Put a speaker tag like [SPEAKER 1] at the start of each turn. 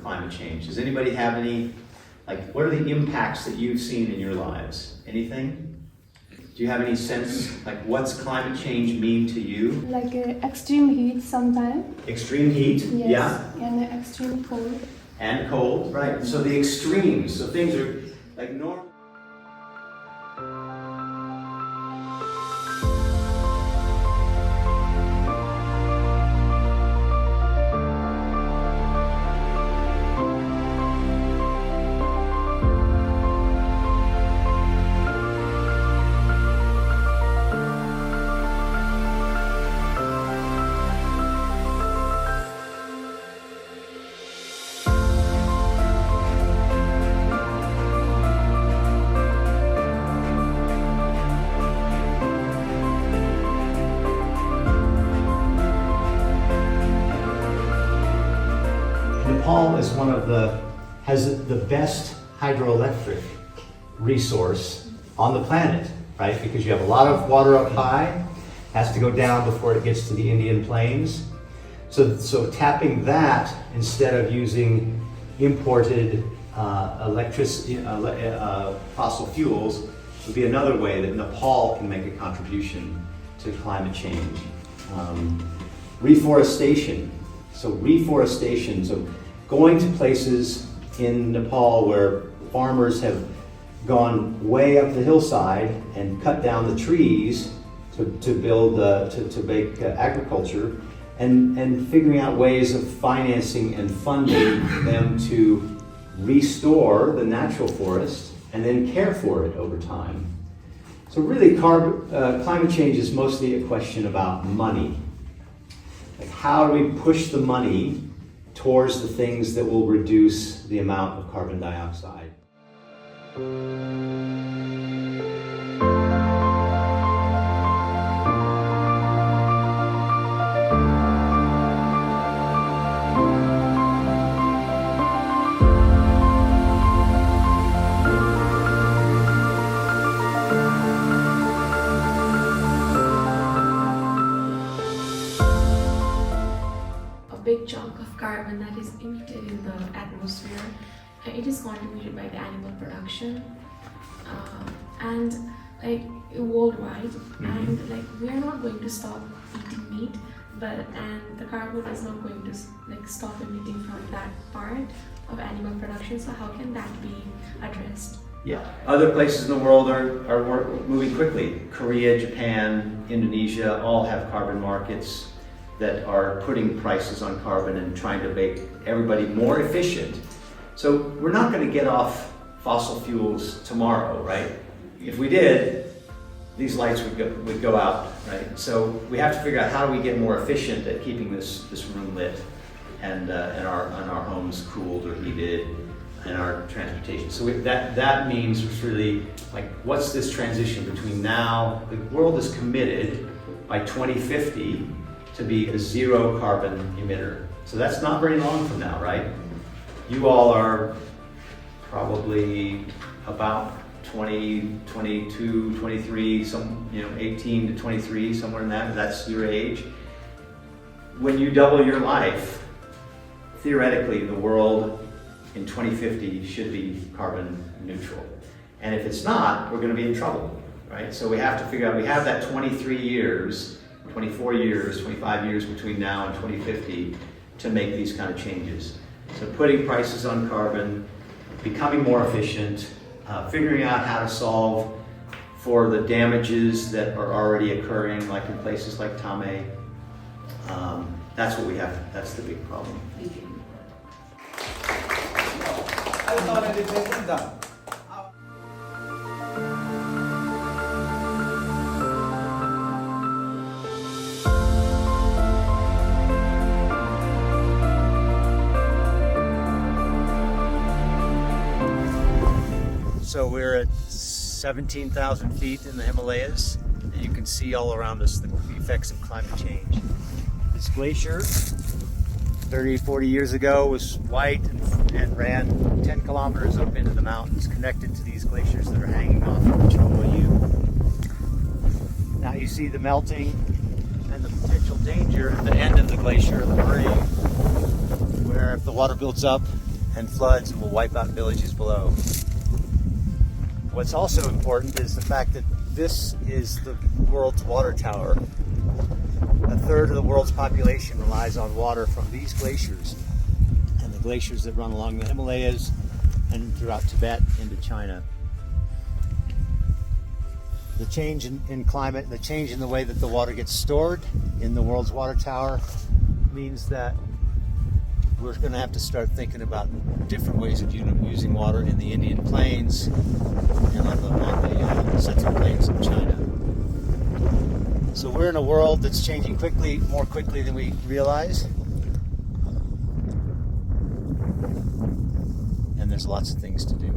[SPEAKER 1] climate change? Does anybody have any, like, what are the impacts that you've seen in your lives? Anything? Do you have any sense, like, what's climate change mean to you?
[SPEAKER 2] Like extreme heat sometimes.
[SPEAKER 1] Extreme heat,
[SPEAKER 2] Yes.
[SPEAKER 1] yeah.
[SPEAKER 2] And extreme cold.
[SPEAKER 1] And cold, right. So the extremes, so things are like normal. Nepal is has the best hydroelectric resource on the planet, right? Because you have a lot of water up high, has to go down before it gets to the Indian plains. So tapping that instead of using imported fossil fuels would be another way that Nepal can make a contribution to climate change. Reforestation. So going to places in Nepal where farmers have gone way up the hillside and cut down the trees to make agriculture, and figuring out ways of financing and funding them to restore the natural forest and then care for it over time. So really, climate change is mostly a question about money. Like, how do we push the money towards the things that will reduce the amount of carbon dioxide?
[SPEAKER 3] Big chunk of carbon that is emitted in the atmosphere, it is contributed by the animal production and like worldwide. And like we are not going to stop eating meat, and the carbon is not going to like stop emitting from that part of animal production. So how can that be addressed?
[SPEAKER 1] Yeah, other places in the world are moving quickly. Korea, Japan, Indonesia all have carbon markets that are putting prices on carbon and trying to make everybody more efficient. So we're not going to get off fossil fuels tomorrow, right? If we did, these lights would go out, right? So we have to figure out how do we get more efficient at keeping this room lit and our homes cooled or heated and our transportation. So that means really, like, what's this transition between now? The world is committed by 2050 to be a zero carbon emitter. So that's not very long from now, right? You all are probably about 20, 22, 23, 18 to 23, somewhere in that's your age. When you double your life, theoretically the world in 2050 should be carbon neutral. And if it's not, we're gonna be in trouble, right? So we have to figure out, we have that 23 years, 24 years, 25 years between now and 2050 to make these kind of changes. So putting prices on carbon, becoming more efficient, figuring out how to solve for the damages that are already occurring, like in places like Tame. That's what we have, that's the big problem.
[SPEAKER 3] Thank you.
[SPEAKER 4] I've already taken that.
[SPEAKER 1] So we're at 17,000 feet in the Himalayas, and you can see all around us the effects of climate change. This glacier, 30, 40 years ago, was white and ran 10 kilometers up into the mountains, connected to these glaciers that are hanging off of the Chokwa. Now you see the melting and the potential danger at the end of the glacier, the moraine, where if the water builds up, and floods will wipe out villages below. What's also important is the fact that this is the world's water tower. A third of the world's population relies on water from these glaciers and the glaciers that run along the Himalayas and throughout Tibet into China. The change in climate, the change in the way that the water gets stored in the world's water tower means that we're going to have to start thinking about different ways of using water in the Indian plains and on the central plains of China. So we're in a world that's changing quickly, more quickly than we realize. And there's lots of things to do.